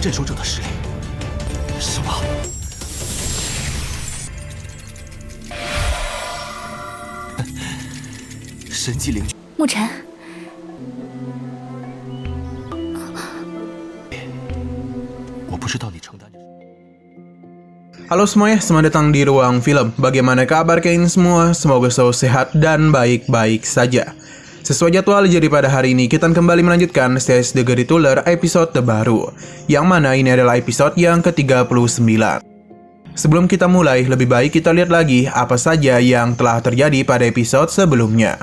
镇守者的实力。什么？神级灵。沐晨，我不知道你承担着。 Halo semuanya, selamat datang di Ruang Film. Bagaimana kabar kalian semua? Semoga selalu sehat dan baik-baik saja. Sesuai jadwal, jadi pada hari ini kita kembali melanjutkan series The Good Titular episode terbaru, yang mana ini adalah episode yang ke-39. Sebelum kita mulai, lebih baik kita lihat lagi apa saja yang telah terjadi pada episode sebelumnya.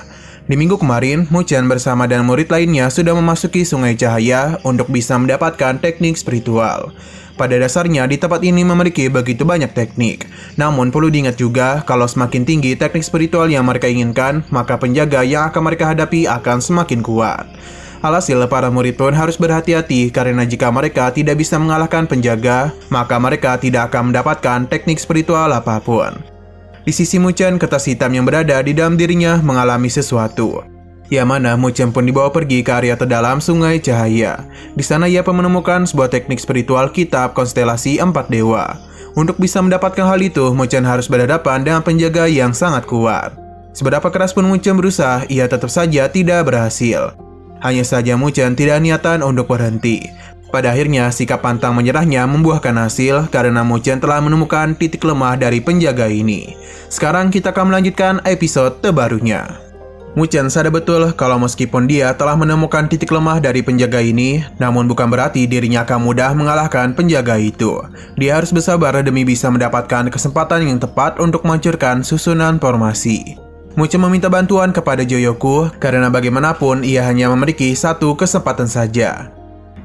Di minggu kemarin, Muchan bersama dan murid lainnya sudah memasuki Sungai Cahaya untuk bisa mendapatkan teknik spiritual. Pada dasarnya, di tempat ini memiliki begitu banyak teknik. Namun, perlu diingat juga, kalau semakin tinggi teknik spiritual yang mereka inginkan, maka penjaga yang akan mereka hadapi akan semakin kuat. Alhasil, para murid pun harus berhati-hati karena jika mereka tidak bisa mengalahkan penjaga, maka mereka tidak akan mendapatkan teknik spiritual apapun. Di sisi Muchan, kertas hitam yang berada di dalam dirinya mengalami sesuatu. Yang mana Muchan pun dibawa pergi ke area terdalam Sungai Cahaya. Di sana ia pun menemukan sebuah teknik spiritual kitab konstelasi 4 dewa. Untuk bisa mendapatkan hal itu, Muchan harus berhadapan dengan penjaga yang sangat kuat. Seberapa keras pun Muchan berusaha, ia tetap saja tidak berhasil. Hanya saja Muchan tidak niatan untuk berhenti. Pada akhirnya, sikap pantang menyerahnya membuahkan hasil karena Muchan telah menemukan titik lemah dari penjaga ini. Sekarang kita akan melanjutkan episode terbarunya. Muchan sadar betul kalau meskipun dia telah menemukan titik lemah dari penjaga ini, namun bukan berarti dirinya akan mudah mengalahkan penjaga itu. Dia harus bersabar demi bisa mendapatkan kesempatan yang tepat untuk menghancurkan susunan formasi. Muchan meminta bantuan kepada Joyoku karena bagaimanapun ia hanya memiliki satu kesempatan saja.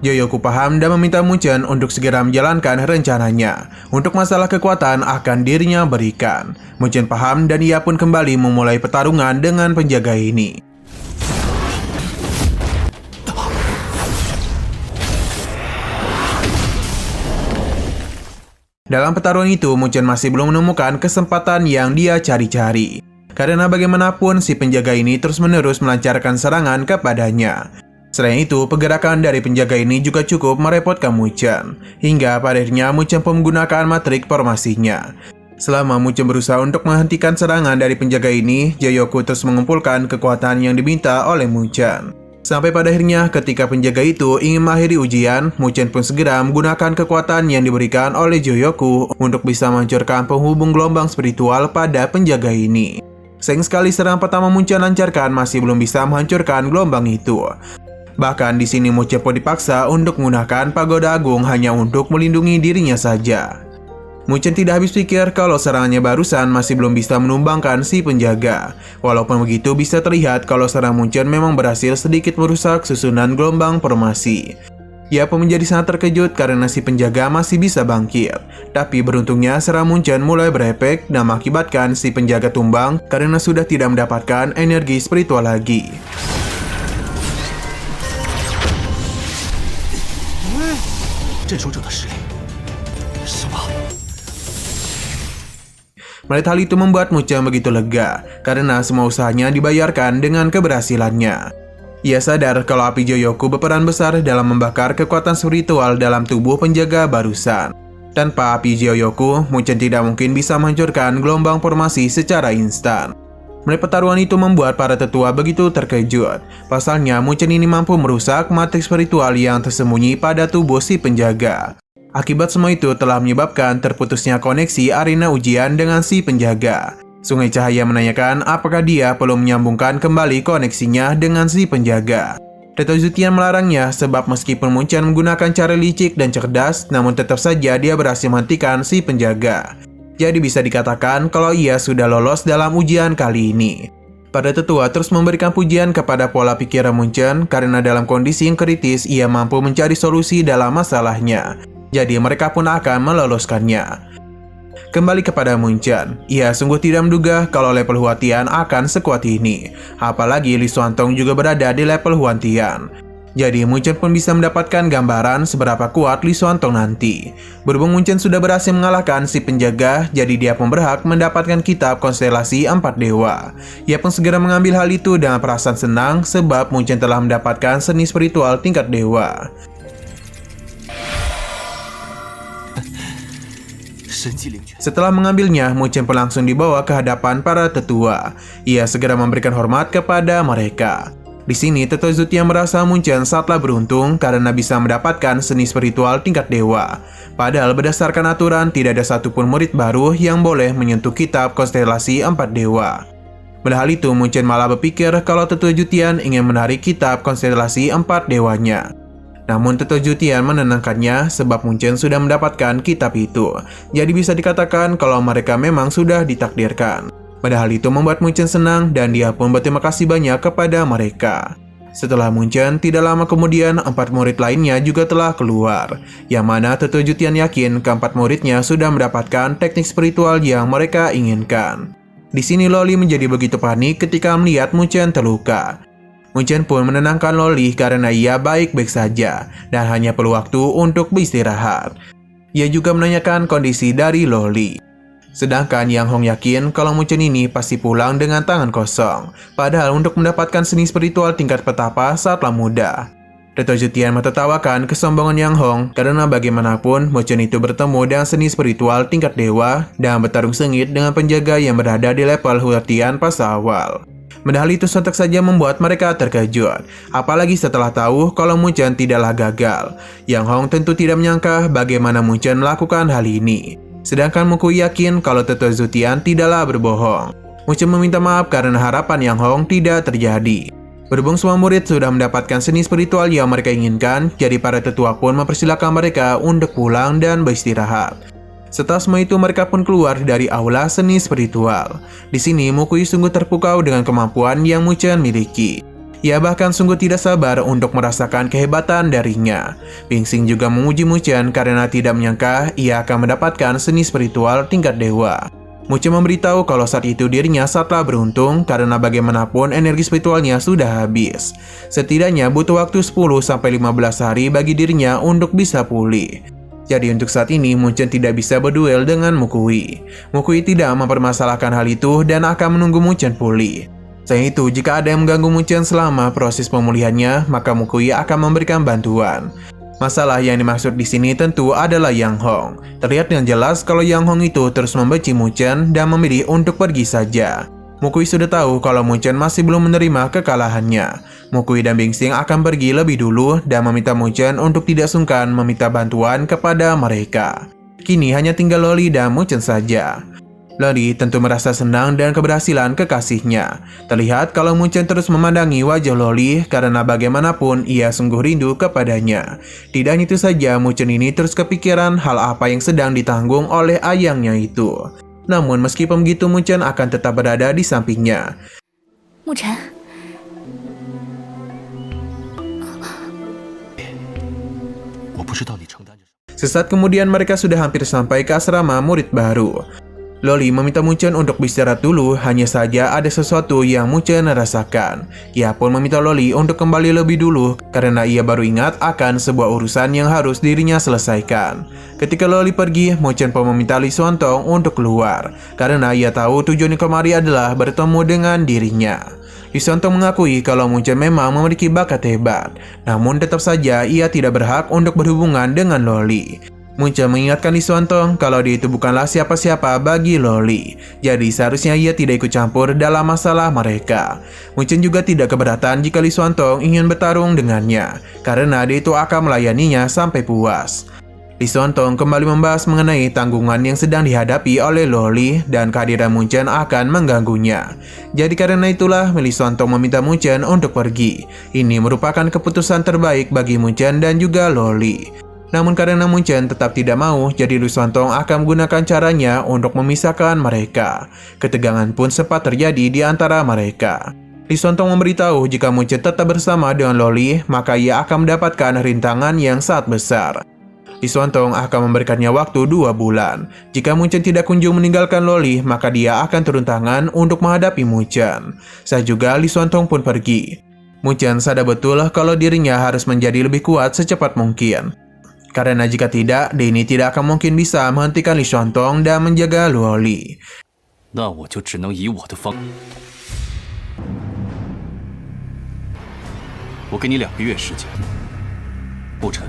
Joyoku paham dan meminta Muchan untuk segera menjalankan rencananya. Untuk masalah kekuatan akan dirinya berikan. Muchan paham dan ia pun kembali memulai pertarungan dengan penjaga ini. Dalam pertarungan itu, Muchan masih belum menemukan kesempatan yang dia cari-cari. Karena bagaimanapun si penjaga ini terus-menerus melancarkan serangan kepadanya. Selain itu, pergerakan dari penjaga ini juga cukup merepotkan Muchan. Hingga pada akhirnya Muchan pun menggunakan matrik formasinya. Selama Muchan berusaha untuk menghentikan serangan dari penjaga ini, Joyoku terus mengumpulkan kekuatan yang diminta oleh Muchan. Sampai pada akhirnya ketika penjaga itu ingin mengakhiri ujian, Muchan pun segera menggunakan kekuatan yang diberikan oleh Joyoku untuk bisa menghancurkan penghubung gelombang spiritual pada penjaga ini. Sayang sekali serangan pertama Muchan lancarkan masih belum bisa menghancurkan gelombang itu. Bahkan di sini Muchan pun dipaksa untuk menggunakan pagoda agung hanya untuk melindungi dirinya saja. Muchan tidak habis pikir kalau serangannya barusan masih belum bisa menumbangkan si penjaga. Walaupun begitu bisa terlihat kalau serangan Muchan memang berhasil sedikit merusak susunan gelombang formasi. Ia pun menjadi sangat terkejut karena si penjaga masih bisa bangkit. Tapi beruntungnya serangan Muchan mulai berefek dan mengakibatkan si penjaga tumbang karena sudah tidak mendapatkan energi spiritual lagi. Melihat hal itu membuat Muchan begitu lega, karena semua usahanya dibayarkan dengan keberhasilannya. Ia sadar kalau api Joyoku berperan besar dalam membakar kekuatan spiritual dalam tubuh penjaga barusan. Tanpa api Joyoku, Muchan tidak mungkin bisa menghancurkan gelombang formasi secara instan. Melihat pertarungan itu membuat para tetua begitu terkejut. Pasalnya, Muchan ini mampu merusak matrik spiritual yang tersembunyi pada tubuh si penjaga. Akibat semua itu telah menyebabkan terputusnya koneksi arena ujian dengan si penjaga. Sungai Cahaya menanyakan apakah dia perlu menyambungkan kembali koneksinya dengan si penjaga. Dato' Zutian melarangnya sebab meskipun Muchan menggunakan cara licik dan cerdas, namun tetap saja dia berhasil menghentikan si penjaga. Jadi bisa dikatakan kalau ia sudah lolos dalam ujian kali ini. Para tetua terus memberikan pujian kepada pola pikiran Muchan karena dalam kondisi yang kritis ia mampu mencari solusi dalam masalahnya. Jadi mereka pun akan meloloskannya. Kembali kepada Muchan, ia sungguh tidak menduga kalau level Huan Tian akan sekuat ini. Apalagi Li Xuantong juga berada di level Huan Tian. Jadi Muchan pun bisa mendapatkan gambaran seberapa kuat Li Xuantong nanti. Berhubung Muchan sudah berhasil mengalahkan si penjaga, jadi dia pun berhak mendapatkan kitab konstelasi 4 dewa. Ia pun segera mengambil hal itu dengan perasaan senang sebab Muchan telah mendapatkan seni spiritual tingkat dewa. 神级灵卷。 Setelah mengambilnya, Mu Chen pun langsung dibawa ke hadapan para tetua. Ia segera memberikan hormat kepada mereka. Di sini, Tetua Zutian merasa Mu Chen sangatlah beruntung karena bisa mendapatkan seni spiritual tingkat dewa. Padahal berdasarkan aturan, tidak ada satupun murid baru yang boleh menyentuh kitab konstelasi 4 dewa. Padahal itu, Mu Chen malah berpikir kalau Tetua Zutian ingin menarik kitab konstelasi 4 dewanya. Namun Tetua Zutian menenangkannya sebab Mu Chen sudah mendapatkan kitab itu. Jadi bisa dikatakan kalau mereka memang sudah ditakdirkan. Padahal itu membuat Mu Chen senang dan dia pun berterima kasih banyak kepada mereka. Setelah Mu Chen, tidak lama kemudian 4 murid lainnya juga telah keluar. Yang mana Tetua Zutian yakin keempat muridnya sudah mendapatkan teknik spiritual yang mereka inginkan. Di sini Loli menjadi begitu panik ketika melihat Mu Chen terluka. Mu Chen pun menenangkan Loli karena ia baik-baik saja dan hanya perlu waktu untuk beristirahat. Ia juga menanyakan kondisi dari Loli. Sedangkan Yang Hong yakin kalau Mu Chen ini pasti pulang dengan tangan kosong. Padahal untuk mendapatkan seni spiritual tingkat petapa sangatlah mudah. Tetua Zutian mentertawakan kesombongan Yang Hong karena bagaimanapun Mu Chen itu bertemu dengan seni spiritual tingkat dewa dan bertarung sengit dengan penjaga yang berada di level latihan pas awal. Padahal itu sontak saja membuat mereka terkejut, apalagi setelah tahu kalau Mu Chen tidaklah gagal. Yang Hong tentu tidak menyangka bagaimana Mu Chen melakukan hal ini. Sedangkan Mu Kui yakin kalau Tetua Zutian tidaklah berbohong. Mu Chen meminta maaf karena harapan Yang Hong tidak terjadi. Berhubung semua murid sudah mendapatkan seni spiritual yang mereka inginkan, jadi para tetua pun mempersilahkan mereka untuk pulang dan beristirahat. Setelah semua itu mereka pun keluar dari aula seni spiritual. Di sini Mu Kui sungguh terpukau dengan kemampuan yang Mu Chen miliki. Ia bahkan sungguh tidak sabar untuk merasakan kehebatan darinya. Bing Xing juga memuji Mu Chen karena tidak menyangka ia akan mendapatkan seni spiritual tingkat dewa. Mu Chen memberitahu kalau saat itu dirinya sangatlah beruntung karena bagaimanapun energi spiritualnya sudah habis. Setidaknya butuh waktu 10-15 hari bagi dirinya untuk bisa pulih. Jadi untuk saat ini Mu Chen tidak bisa berduel dengan Mu Kui. Mu Kui tidak mempermasalahkan hal itu dan akan menunggu Mu Chen pulih. Selain itu, jika ada yang mengganggu Mu Chen selama proses pemulihannya, maka Mu Kui akan memberikan bantuan. Masalah yang dimaksud di sini tentu adalah Yang Hong. Terlihat dengan jelas kalau Yang Hong itu terus membenci Mu Chen dan memilih untuk pergi saja. Mu Kui sudah tahu kalau Mu Chen masih belum menerima kekalahannya. Mu Kui dan Bing Xing akan pergi lebih dulu dan meminta Mu Chen untuk tidak sungkan meminta bantuan kepada mereka. Kini hanya tinggal Loli dan Mu Chen saja. Loli tentu merasa senang dengan keberhasilan kekasihnya. Terlihat kalau Mu Chen terus memandangi wajah Loli karena bagaimanapun ia sungguh rindu kepadanya. Tidak hanya itu saja, Mu Chen ini terus kepikiran hal apa yang sedang ditanggung oleh ayangnya itu. Namun meskipun begitu, Mu Chen akan tetap berada di sampingnya. Mu Chen, Sesaat kemudian mereka sudah hampir sampai ke asrama murid baru. Loli meminta Mu Chen untuk beristirahat dulu, hanya saja ada sesuatu yang Mu Chen rasakan. Ia pun meminta Loli untuk kembali lebih dulu karena ia baru ingat akan sebuah urusan yang harus dirinya selesaikan. Ketika Loli pergi, Mu Chen pun meminta Li Xuantong untuk keluar karena ia tahu tujuan kemari adalah bertemu dengan dirinya. Li Xuantong mengakui kalau Mu Chen memang memiliki bakat hebat, namun tetap saja ia tidak berhak untuk berhubungan dengan Loli. Mu Chen mengingatkan Li Xuantong kalau dia itu bukanlah siapa-siapa bagi Loli, jadi seharusnya ia tidak ikut campur dalam masalah mereka. Mu Chen juga tidak keberatan jika Li Xuantong ingin bertarung dengannya, karena dia itu akan melayaninya sampai puas. Li Xuantong kembali membahas mengenai tanggungan yang sedang dihadapi oleh Loli dan kehadiran Mu Chen akan mengganggunya. Jadi karena itulah Li Xuantong meminta Mu Chen untuk pergi. Ini merupakan keputusan terbaik bagi Mu Chen dan juga Loli. Namun karena Mu Chen tetap tidak mau, jadi Li Xuantong akan menggunakan caranya untuk memisahkan mereka. Ketegangan pun sempat terjadi di antara mereka. Li Xuantong memberitahu jika Mu Chen tetap bersama dengan Loli, maka ia akan mendapatkan rintangan yang sangat besar. Li Xuantong akan memberikannya waktu 2 bulan. Jika Mu Chen tidak kunjung meninggalkan Loli, maka dia akan turun tangan untuk menghadapi Mu Chen. Saat juga Li Xuantong pun pergi. Mu Chen sadar betul kalau dirinya harus menjadi lebih kuat secepat mungkin. Karena jika tidak, dia ini tidak akan mungkin bisa menghentikan Li Xuantong dan menjaga Loli. 那我就只能以我的方。我给你2个月时间，不成，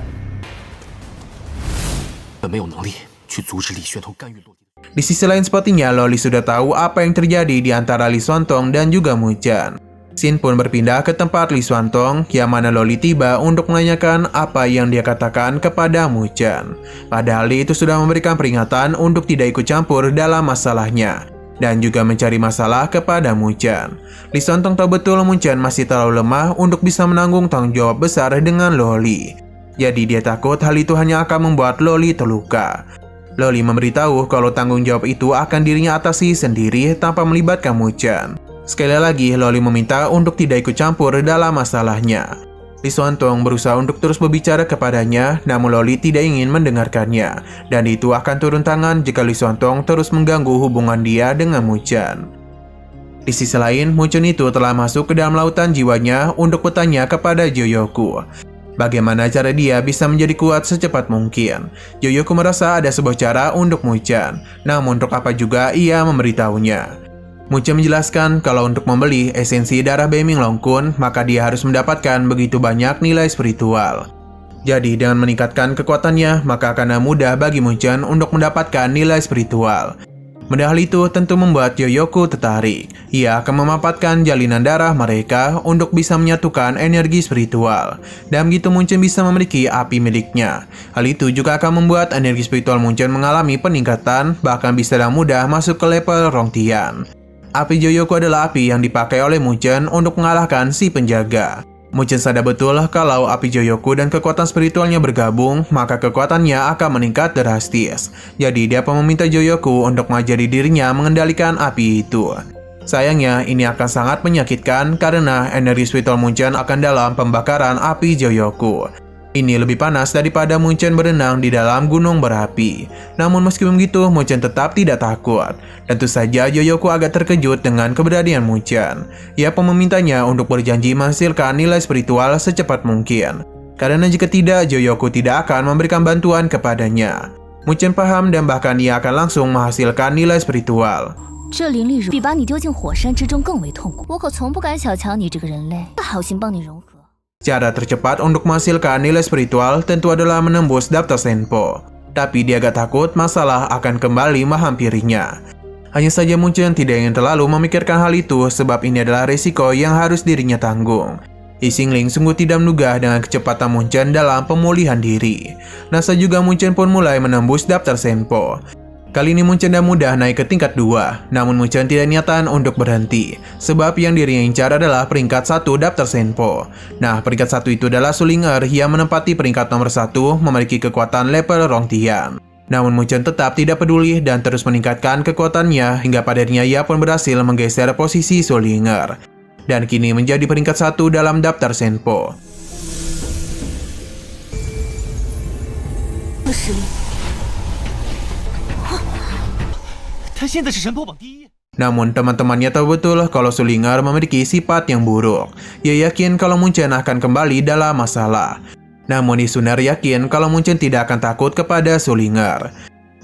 本没有能力去阻止李玄同干预洛地。 Di sisi lain sepertinya Loli sudah tahu apa yang terjadi di antara Li Xuantong dan juga Mu Chen. Xin pun berpindah ke tempat Li Xuantong yang mana Loli tiba untuk menanyakan apa yang dia katakan kepada Mu Chen. Padahal Li itu sudah memberikan peringatan untuk tidak ikut campur dalam masalahnya dan juga mencari masalah kepada Mu Chen. Li Xuantong tahu betul Mu Chen masih terlalu lemah untuk bisa menanggung tanggung jawab besar dengan Loli. Jadi dia takut hal itu hanya akan membuat Loli terluka. Loli memberitahu kalau tanggung jawab itu akan dirinya atasi sendiri tanpa melibatkan Mu Chen. Sekali lagi, Loli meminta untuk tidak ikut campur dalam masalahnya. Li Xuantong berusaha untuk terus berbicara kepadanya, namun Loli tidak ingin mendengarkannya. Dan itu akan turun tangan jika Li Xuantong terus mengganggu hubungan dia dengan Mu Chen. Di sisi lain, Mu Chen itu telah masuk ke dalam lautan jiwanya untuk bertanya kepada Joyoku. Bagaimana cara dia bisa menjadi kuat secepat mungkin? Joyoku merasa ada sebuah cara untuk Mu Chen, namun untuk apa juga ia memberitahunya. Mu Chen menjelaskan kalau untuk membeli esensi darah Beiming Long Kun, maka dia harus mendapatkan begitu banyak nilai spiritual. Jadi dengan meningkatkan kekuatannya, maka akan mudah bagi Mu Chen untuk mendapatkan nilai spiritual. Padahal itu tentu membuat Joyoku tertarik. Ia akan memanfaatkan jalinan darah mereka untuk bisa menyatukan energi spiritual. Dan begitu Mu Chen bisa memiliki api miliknya. Hal itu juga akan membuat energi spiritual Mu Chen mengalami peningkatan, bahkan bisa dengan mudah masuk ke level Rongtian. Api Joyoku adalah api yang dipakai oleh Mu Chen untuk mengalahkan si penjaga. Mu Chen sadar betul kalau api Joyoku dan kekuatan spiritualnya bergabung, maka kekuatannya akan meningkat drastis. Jadi dia pun meminta Joyoku untuk mengajari dirinya mengendalikan api itu. Sayangnya ini akan sangat menyakitkan karena energi spiritual Mu Chen akan dalam pembakaran api Joyoku. Ini lebih panas daripada Mu Chen berenang di dalam gunung berapi. Namun meskipun begitu, Mu Chen tetap tidak takut. Tentu saja Joyoku agak terkejut dengan keberadaan Mu Chen. Ia pun memintanya untuk berjanji menghasilkan nilai spiritual secepat mungkin. Karena jika tidak, Joyoku tidak akan memberikan bantuan kepadanya. Mu Chen paham dan bahkan ia akan langsung menghasilkan nilai spiritual. 这灵力比把你丢进火山之中更为痛苦，我可从不敢小瞧你这个人类，好心帮你融合。 Cara tercepat untuk menghasilkan nilai spiritual tentu adalah menembus daftar Senpo. Tapi dia agak takut masalah akan kembali menghampirinya. Hanya saja Mu Chen tidak ingin terlalu memikirkan hal itu sebab ini adalah risiko yang harus dirinya tanggung. Xingling sungguh tidak menduga dengan kecepatan Mu Chen dalam pemulihan diri. Nasa juga Mu Chen pun mulai menembus daftar Senpo. Kali ini Mu Chen dan mudah naik ke tingkat 2, namun Mu Chen tidak niatan untuk berhenti, sebab yang dirinya incar adalah peringkat 1 daftar Senpo. Nah, peringkat 1 itu adalah Sulinger yang menempati peringkat nomor 1 memiliki kekuatan level Rongtian. Namun Mu Chen tetap tidak peduli dan terus meningkatkan kekuatannya hingga pada akhirnya ia pun berhasil menggeser posisi Sulinger. Dan kini menjadi peringkat 1 dalam daftar Senpo. 他现在是神婆榜第一。 Namun teman-temannya tahu betul kalau Sulinger memiliki sifat yang buruk. Ia yakin kalau Mu Chen akan kembali dalam masalah. Namun Isunar yakin kalau Mu Chen tidak akan takut kepada Sulinger.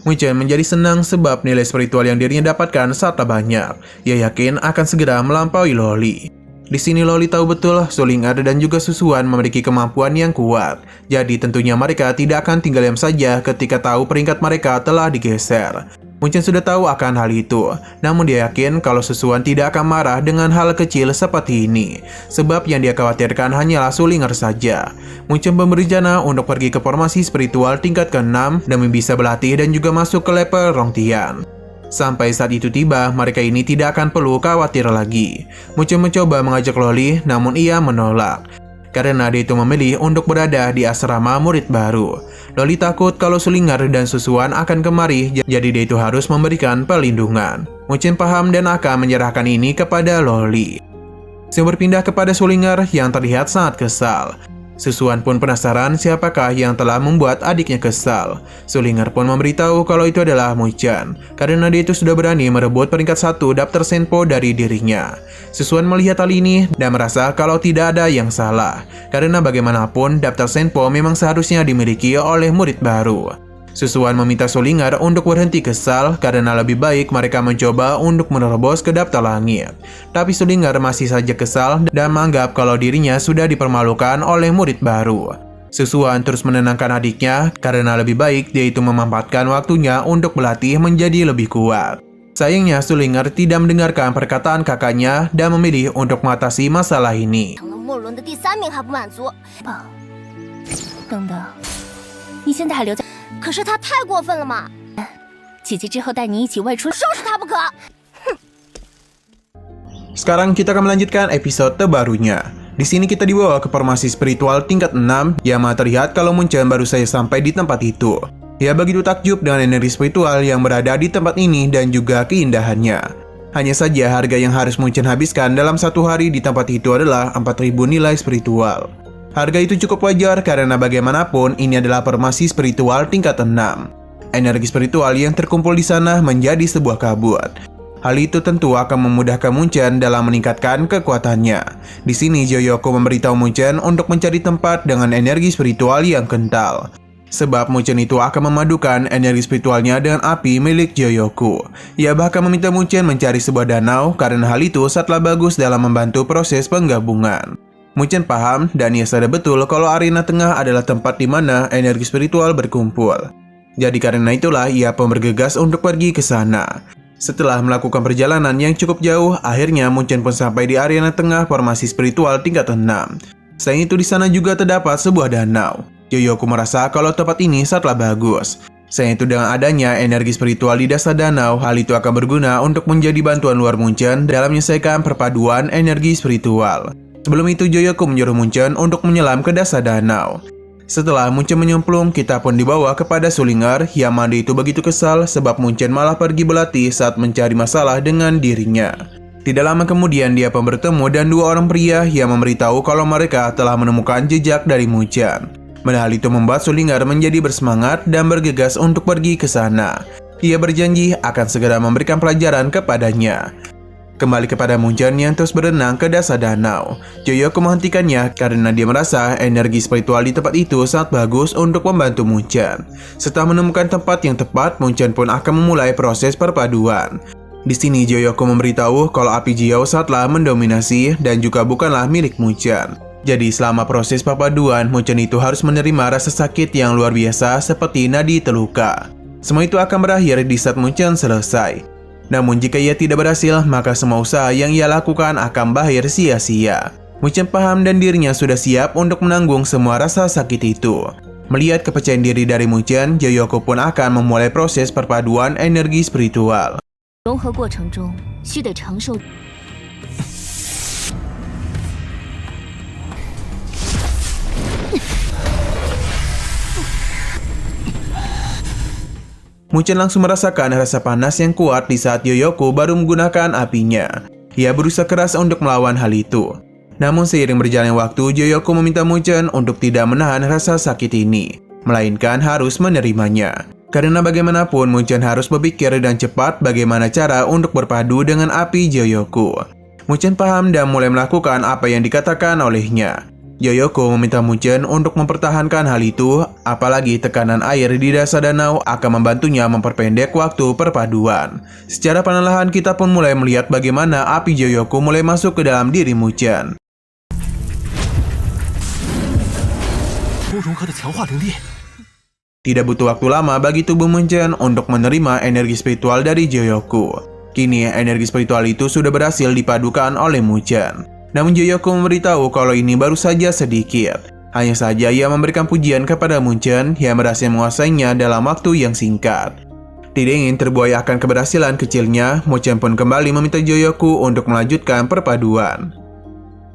Mu Chen menjadi senang sebab nilai spiritual yang dirinya dapatkan sangat banyak. Ia yakin akan segera melampaui Loli. Di sini Loli tahu betul Sulinger dan juga Susuan memiliki kemampuan yang kuat. Jadi tentunya mereka tidak akan tinggal diam saja ketika tahu peringkat mereka telah digeser. Mu Chen sudah tahu akan hal itu, namun dia yakin kalau Susuan tidak akan marah dengan hal kecil seperti ini, sebab yang dia khawatirkan hanyalah Sulinger saja. Mu Chen berencana untuk pergi ke formasi spiritual tingkat ke-6 demi bisa berlatih dan juga masuk ke level Rongtian. Sampai saat itu tiba, mereka ini tidak akan perlu khawatir lagi. Mu Chen mencoba mengajak Loli, namun ia menolak. Karena dia itu memilih untuk berada di asrama murid baru. Loli takut kalau Sulinger dan Susuan akan kemari, jadi dia itu harus memberikan perlindungan. Mu Chen paham dan akan menyerahkan ini kepada Loli. Saya berpindah kepada Sulinger yang terlihat sangat kesal. Susuan pun penasaran siapakah yang telah membuat adiknya kesal. Sulinger pun memberitahu kalau itu adalah Mu Chen, karena dia itu sudah berani merebut peringkat 1 daftar Senpo dari dirinya. Susuan melihat hal ini dan merasa kalau tidak ada yang salah, karena bagaimanapun daftar Senpo memang seharusnya dimiliki oleh murid baru. Susuan meminta Sulinger untuk berhenti kesal karena lebih baik mereka mencoba untuk menerobos ke daftar langit. Tapi Sulinger masih saja kesal dan menganggap kalau dirinya sudah dipermalukan oleh murid baru. Susuan terus menenangkan adiknya karena lebih baik dia itu memanfaatkan waktunya untuk berlatih menjadi lebih kuat. Sayangnya Sulinger tidak mendengarkan perkataan kakaknya dan memilih untuk mengatasi masalah ini. 成了莫伦的第3名还不满足。爸，等等，你现在还留在？可是他太过分了嘛！姐姐之后带你一起外出，收拾他不可！ Sekarang kita akan melanjutkan episode terbarunya. Di sini kita dibawa ke formasi spiritual tingkat 6 yang terlihat kalau Munchen baru saja sampai di tempat itu. Ia begitu takjub dengan energi spiritual yang berada di tempat ini dan juga keindahannya. Hanya saja harga yang harus Munchen habiskan dalam satu hari di tempat itu adalah 4.000 nilai spiritual. Harga itu cukup wajar karena bagaimanapun ini adalah formasi spiritual tingkat 6. Energi spiritual yang terkumpul di sana menjadi sebuah kabut. Hal itu tentu akan memudahkan Munchen dalam meningkatkan kekuatannya. Di sini Joyoko memberitahu Munchen untuk mencari tempat dengan energi spiritual yang kental. Sebab Munchen itu akan memadukan energi spiritualnya dengan api milik Joyoko. Ia bahkan meminta Munchen mencari sebuah danau karena hal itu sangatlah bagus dalam membantu proses penggabungan. Munchen paham dan ia sadar betul kalau arena tengah adalah tempat di mana energi spiritual berkumpul. Jadi karena itulah ia pun bergegas untuk pergi ke sana. Setelah melakukan perjalanan yang cukup jauh, akhirnya Munchen pun sampai di arena tengah formasi spiritual tingkat 6. Selain itu di sana juga terdapat sebuah danau. Joyoko merasa kalau tempat ini sangatlah bagus. Selain itu dengan adanya energi spiritual di dasar danau, hal itu akan berguna untuk menjadi bantuan luar Munchen dalam menyelesaikan perpaduan energi spiritual. Sebelum itu Joyoko menyuruh Munchen untuk menyelam ke dasar danau. Setelah Munchen menyemplung, kita pun dibawa kepada Sulinger yang mana itu begitu kesal sebab Munchen malah pergi berlatih saat mencari masalah dengan dirinya. Tidak lama kemudian dia pun bertemu dan dua orang pria yang memberitahu kalau mereka telah menemukan jejak dari Munchen. Hal itu membuat Sulinger menjadi bersemangat dan bergegas untuk pergi ke sana. Ia berjanji akan segera memberikan pelajaran kepadanya. Kembali kepada Munchen yang terus berenang ke dasar danau. Joyoko menghentikannya karena dia merasa energi spiritual di tempat itu sangat bagus untuk membantu Munchen. Setelah menemukan tempat yang tepat, Munchen pun akan memulai proses perpaduan. Di sini Joyoko memberitahu kalau api Jiao sangatlah mendominasi dan juga bukanlah milik Munchen. Jadi selama proses perpaduan, Munchen itu harus menerima rasa sakit yang luar biasa seperti nadi terluka. Semua itu akan berakhir di saat Munchen selesai. Namun jika ia tidak berhasil, maka semua usaha yang ia lakukan akan berakhir sia-sia. Munchen paham dan dirinya sudah siap untuk menanggung semua rasa sakit itu. Melihat kepercayaan diri dari Munchen, Joyoko pun akan memulai proses perpaduan energi spiritual. 融合过程中需得承受。 Munchen langsung merasakan rasa panas yang kuat di saat Joyoko baru menggunakan apinya. Ia berusaha keras untuk melawan hal itu. Namun seiring berjalannya waktu, Joyoko meminta Munchen untuk tidak menahan rasa sakit ini, melainkan harus menerimanya. Karena bagaimanapun Munchen harus berpikir dan cepat bagaimana cara untuk berpadu dengan api Joyoko. Munchen paham dan mulai melakukan apa yang dikatakan olehnya. Joyoko meminta Munchen untuk mempertahankan hal itu, apalagi tekanan air di dasar danau akan membantunya memperpendek waktu perpaduan. Secara perlahan kita pun mulai melihat bagaimana api Joyoko mulai masuk ke dalam diri Munchen. Tidak butuh waktu lama bagi tubuh Munchen untuk menerima energi spiritual dari Joyoko. Kini energi spiritual itu sudah berhasil dipadukan oleh Munchen. Namun Joyoko memberitahu kalau ini baru saja sedikit. Hanya saja ia memberikan pujian kepada Munchen yang berhasil menguasainya dalam waktu yang singkat. Tidak ingin terbuai akan keberhasilan kecilnya, Munchen pun kembali meminta Joyoko untuk melanjutkan perpaduan.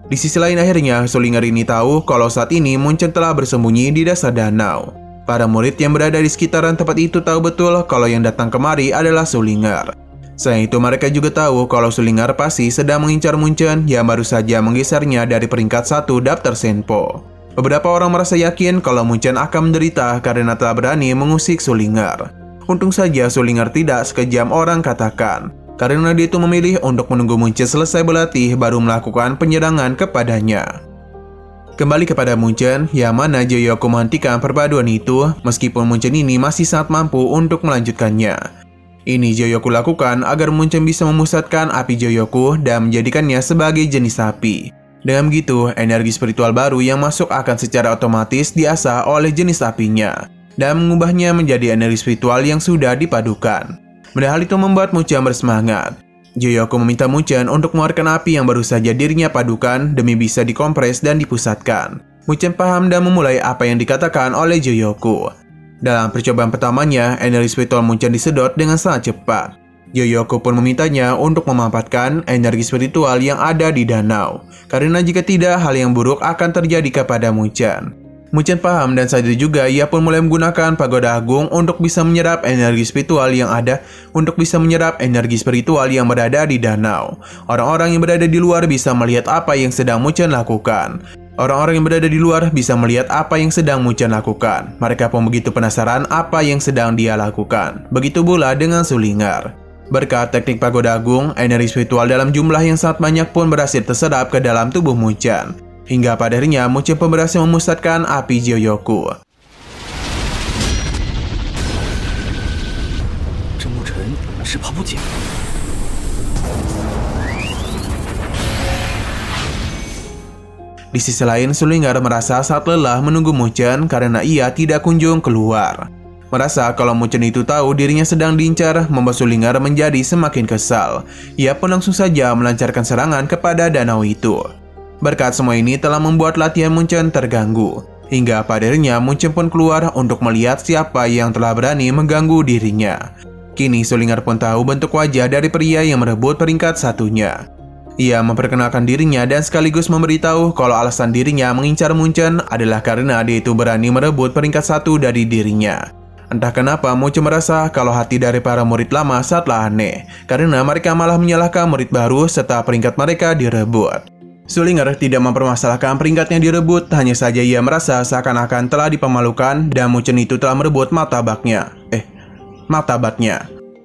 Di sisi lain akhirnya, Sulinger ini tahu kalau saat ini Munchen telah bersembunyi di dasar danau. Para murid yang berada di sekitaran tempat itu tahu betul kalau yang datang kemari adalah Sulinger. Selain itu mereka juga tahu kalau Sulinger pasti sedang mengincar Munchen yang baru saja menggesernya dari peringkat 1 daftar Senpo. Beberapa orang merasa yakin kalau Munchen akan menderita karena telah berani mengusik Sulinger. Untung saja Sulinger tidak sekejam orang katakan, karena dia itu memilih untuk menunggu Munchen selesai berlatih baru melakukan penyerangan kepadanya. Kembali kepada Munchen, yang mana Joyoko menghentikan perpaduan itu meskipun Munchen ini masih sangat mampu untuk melanjutkannya. Ini Joyoko lakukan agar Munchen bisa memusatkan api Joyoko dan menjadikannya sebagai jenis api. Dengan begitu, energi spiritual baru yang masuk akan secara otomatis diasah oleh jenis apinya dan mengubahnya menjadi energi spiritual yang sudah dipadukan. Padahal itu membuat Muchen bersemangat. Joyoko meminta Muchen untuk mengeluarkan api yang baru saja dirinya padukan demi bisa dikompres dan dipusatkan. Muchen paham dan memulai apa yang dikatakan oleh Joyoko. Dalam percobaan pertamanya, energi spiritual Muchen disedot dengan sangat cepat. Joyoko pun memintanya untuk memanfaatkan energi spiritual yang ada di danau, karena jika tidak, hal yang buruk akan terjadi kepada Muchen. Muchen paham dan sadar juga, ia pun mulai menggunakan pagoda agung untuk bisa menyerap energi spiritual yang berada di danau. Orang-orang yang berada di luar bisa melihat apa yang sedang Muchen lakukan. Mereka pun begitu penasaran apa yang sedang dia lakukan. Begitu pula dengan Sulingar. Berkat teknik pagoda agung, energi spiritual dalam jumlah yang sangat banyak pun berhasil terserap ke dalam tubuh Muchen. Hingga pada akhirnya Muchen pun berhasil memusatkan api Joyoko. 这牧尘是怕不减。 Di sisi lain, Sulingar merasa sangat lelah menunggu Muchen karena ia tidak kunjung keluar. Merasa kalau Muchen itu tahu dirinya sedang diincar, membuat Sulingar menjadi semakin kesal. Ia pun langsung saja melancarkan serangan kepada danau itu. Berkat semua ini telah membuat latihan Muchen terganggu. Hingga pada akhirnya Muchen pun keluar untuk melihat siapa yang telah berani mengganggu dirinya. Kini Sulingar pun tahu bentuk wajah dari pria yang merebut peringkat satunya. Ia memperkenalkan dirinya dan sekaligus memberitahu kalau alasan dirinya mengincar Muchen adalah karena dia itu berani merebut peringkat satu dari dirinya. Entah kenapa Muchen merasa kalau hati dari para murid lama sangatlah aneh, karena mereka malah menyalahkan murid baru serta peringkat mereka direbut. Sulingar tidak mempermasalahkan peringkatnya direbut, hanya saja ia merasa seakan-akan telah dipermalukan dan Muchen itu telah merebut martabatnya.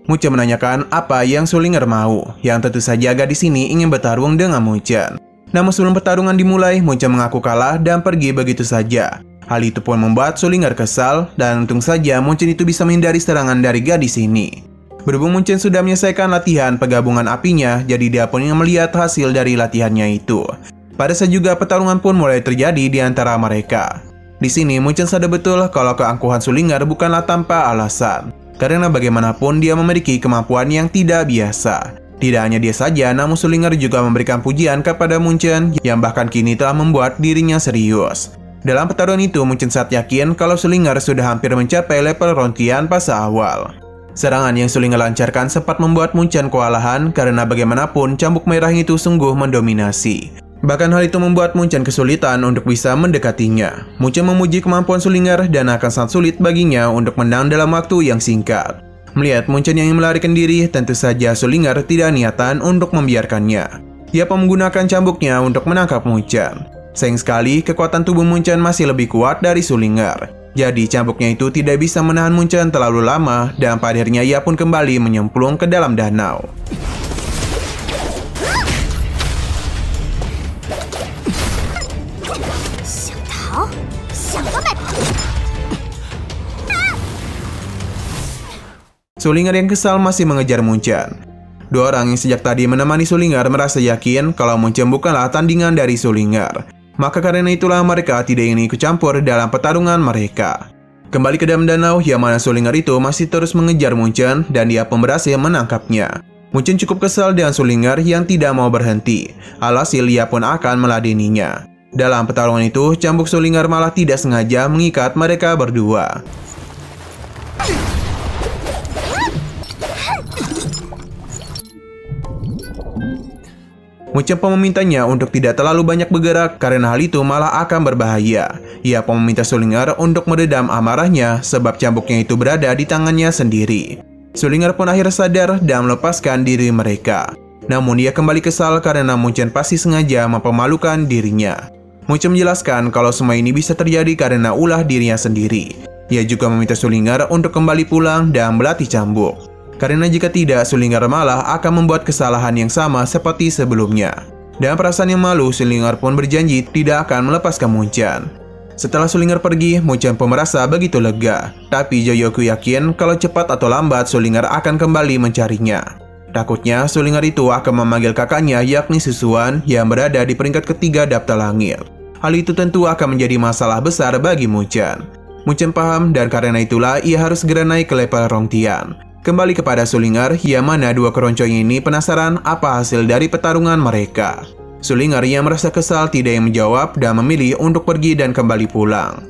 Muchen menanyakan apa yang Sulingar mau, yang tentu saja gadis ini ingin bertarung dengan Muchen. Namun sebelum pertarungan dimulai, Muchen mengaku kalah dan pergi begitu saja. Hal itu pun membuat Sulingar kesal, dan untung saja Muchen itu bisa menghindari serangan dari gadis ini. Berhubung Muchen sudah menyelesaikan latihan penggabungan apinya, jadi dia pun ingin melihat hasil dari latihannya itu. Pada saat juga pertarungan pun mulai terjadi di antara mereka. Di sini Muchen sadar betul kalau keangkuhan Sulingar bukanlah tanpa alasan. Karena bagaimanapun dia memiliki kemampuan yang tidak biasa. Tidak hanya dia saja, namun Sulingar juga memberikan pujian kepada Muchen yang bahkan kini telah membuat dirinya serius. Dalam pertarungan itu, Muchen sangat yakin kalau Sulingar sudah hampir mencapai level Ronqian fase awal. Serangan yang Sulingar lancarkan sempat membuat Muchen kewalahan karena bagaimanapun cambuk merah itu sungguh mendominasi. Bahkan hal itu membuat Muchen kesulitan untuk bisa mendekatinya. Muchen memuji kemampuan Sulingar dan akan sangat sulit baginya untuk menang dalam waktu yang singkat. Melihat Muchen yang melarikan diri, tentu saja Sulingar tidak niatan untuk membiarkannya. Ia pun menggunakan cambuknya untuk menangkap Muchen. Sayang sekali, kekuatan tubuh Muchen masih lebih kuat dari Sulingar. Jadi cambuknya itu tidak bisa menahan Muchen terlalu lama dan pada akhirnya ia pun kembali menyemplung ke dalam danau. Sulingar yang kesal masih mengejar Muchen. Dua orang yang sejak tadi menemani Sulingar merasa yakin kalau Muchen bukanlah tandingan dari Sulingar. Maka karena itulah mereka tidak ingin ikut campur dalam pertarungan mereka. Kembali ke dalam danau, yang mana Sulingar itu masih terus mengejar Muchen dan dia pun berhasil menangkapnya. Muchen cukup kesal dengan Sulingar yang tidak mau berhenti. Alhasil ia pun akan meladeninya. Dalam pertarungan itu, cambuk Sulingar malah tidak sengaja mengikat mereka berdua. Muchen pun memintanya untuk tidak terlalu banyak bergerak karena hal itu malah akan berbahaya. Ia pun meminta Sulingar untuk meredam amarahnya sebab cambuknya itu berada di tangannya sendiri. Sulingar pun akhirnya sadar dan melepaskan diri mereka. Namun ia kembali kesal karena Muchen pasti sengaja mempermalukan dirinya. Muchen menjelaskan kalau semua ini bisa terjadi karena ulah dirinya sendiri. Ia juga meminta Sulingar untuk kembali pulang dan melatih cambuk. Karena jika tidak, Sulingar malah akan membuat kesalahan yang sama seperti sebelumnya. Dengan perasaan yang malu, Sulingar pun berjanji tidak akan melepaskan Muchen. Setelah Sulingar pergi, Muchen pun merasa begitu lega. Tapi Joyoko yakin kalau cepat atau lambat Sulingar akan kembali mencarinya. Takutnya Sulingar itu akan memanggil kakaknya yakni Susuan yang berada di peringkat ketiga daftar langit. Hal itu tentu akan menjadi masalah besar bagi Munchen. Munchen paham dan karena itulah ia harus segera naik ke level Rongtian. Kembali kepada Sulingar yang mana dua keroncong ini penasaran apa hasil dari pertarungan mereka. Sulingar yang merasa kesal tidak yang menjawab dan memilih untuk pergi dan kembali pulang.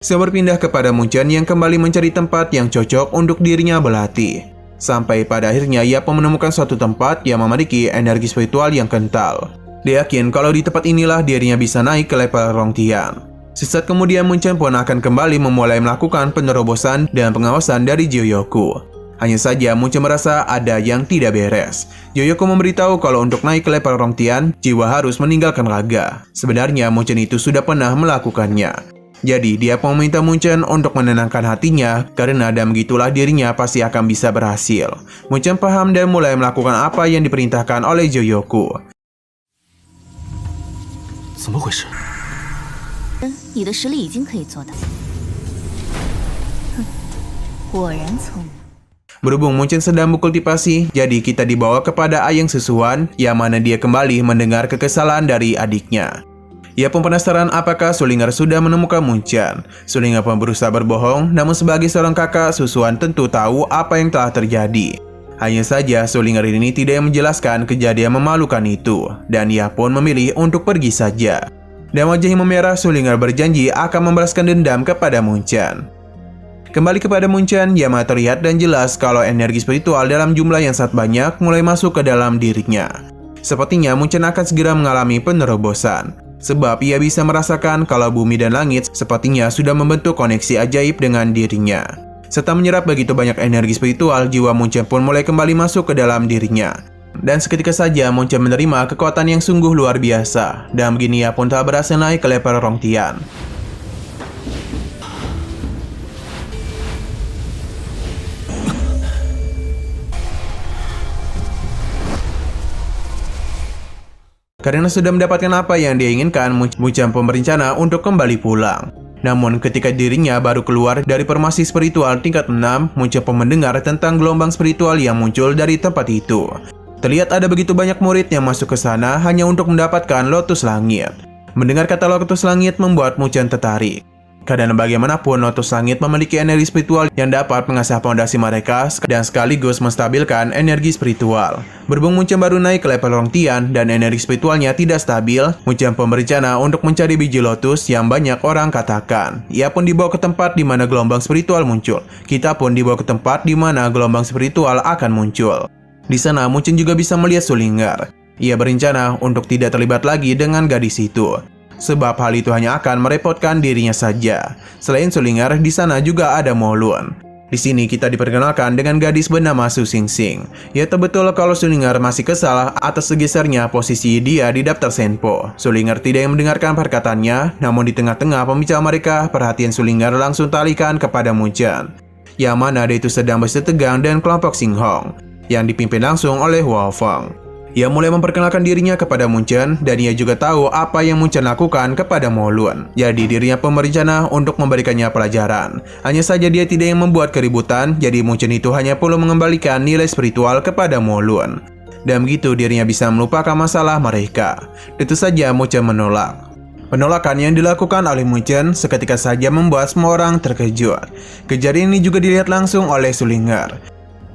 Saya berpindah kepada Munchen yang kembali mencari tempat yang cocok untuk dirinya berlatih. Sampai pada akhirnya ia pun menemukan suatu tempat yang memiliki energi spiritual yang kental. Dia yakin kalau di tempat inilah dirinya bisa naik ke level Rongtian. Sesaat kemudian Munchen pun akan kembali memulai melakukan penerobosan dan pengawasan dari Jiuyoku. Hanya saja Munchen merasa ada yang tidak beres. Jiuyoku memberitahu kalau untuk naik ke level Rongtian, jiwa harus meninggalkan raga. Sebenarnya Munchen itu sudah pernah melakukannya. Jadi dia pun meminta Munchen untuk menenangkan hatinya karena dan begitulah dirinya pasti akan bisa berhasil. Munchen paham dan mulai melakukan apa yang diperintahkan oleh Jiuyoku. 怎么回事？你的实力已经可以做到。哼，果然聪明。 Berhubung Munchen sedang berkultivasi, jadi kita dibawa kepada Ayang Susuan yang mana dia kembali mendengar kekesalan dari adiknya. Ia pun penasaran apakah Sulingar sudah menemukan Munchen. Sulingar pun berusaha berbohong, namun sebagai seorang kakak, Susuan tentu tahu apa yang telah terjadi. Hanya saja Sulingar ini tidak menjelaskan kejadian memalukan itu, dan ia pun memilih untuk pergi saja. Dan wajahnya memerah, Sulingar berjanji akan membalaskan dendam kepada Munchen. Kembali kepada Munchen, Yama terlihat dan jelas kalau energi spiritual dalam jumlah yang sangat banyak mulai masuk ke dalam dirinya. Sepertinya Munchen akan segera mengalami penerobosan, sebab ia bisa merasakan kalau bumi dan langit sepertinya sudah membentuk koneksi ajaib dengan dirinya. Setelah menyerap begitu banyak energi spiritual, jiwa Munchen pun mulai kembali masuk ke dalam dirinya. Dan seketika saja Munchen menerima kekuatan yang sungguh luar biasa, dan begini ia pun telah berhasil naik ke level Rongtian. Karena sudah mendapatkan apa yang dia inginkan, Munchen pun berencana untuk kembali pulang. Namun ketika dirinya baru keluar dari formasi spiritual tingkat 6, Munchen pun mendengar tentang gelombang spiritual yang muncul dari tempat itu. Terlihat ada begitu banyak murid yang masuk ke sana hanya untuk mendapatkan Lotus Langit. Mendengar kata Lotus Langit membuat Munchen tertarik. Karena bagaimanapun Lotus Langit memiliki energi spiritual yang dapat mengasah fondasi mereka dan sekaligus menstabilkan energi spiritual. Berhubung Munchen baru naik ke level Rongtian dan energi spiritualnya tidak stabil, Munchen pun berencana untuk mencari biji lotus yang banyak orang katakan. Ia pun dibawa ke tempat di mana gelombang spiritual muncul. Kita pun dibawa ke tempat di mana gelombang spiritual akan muncul. Di sana Munchen juga bisa melihat Sulingar. Ia berencana untuk tidak terlibat lagi dengan gadis itu, sebab hal itu hanya akan merepotkan dirinya saja. Selain Sulingar, di sana juga ada Molun. Di sini kita diperkenalkan dengan gadis bernama Su Xingxing. Ya betul kalau Sulingar masih kesal atas segesernya posisi dia di daftar Senpo. Sulingar tidak yang mendengarkan perkataannya, namun di tengah-tengah pembicaraan mereka, perhatian Sulingar langsung teralihkan kepada Munchen, yang mana dia itu sedang bersetegang dengan kelompok Xinghong, yang dipimpin langsung oleh Huo Feng. Ia mulai memperkenalkan dirinya kepada Munchen dan ia juga tahu apa yang Munchen lakukan kepada Molun. Jadi dirinya pun berencana untuk memberikannya pelajaran. Hanya saja dia tidak yang membuat keributan, jadi Munchen itu hanya perlu mengembalikan nilai spiritual kepada Molun. Dan begitu dirinya bisa melupakan masalah mereka. Tentu saja Munchen menolak. Penolakan yang dilakukan oleh Munchen seketika saja membuat semua orang terkejut. Kejadian ini juga dilihat langsung oleh Sulingar.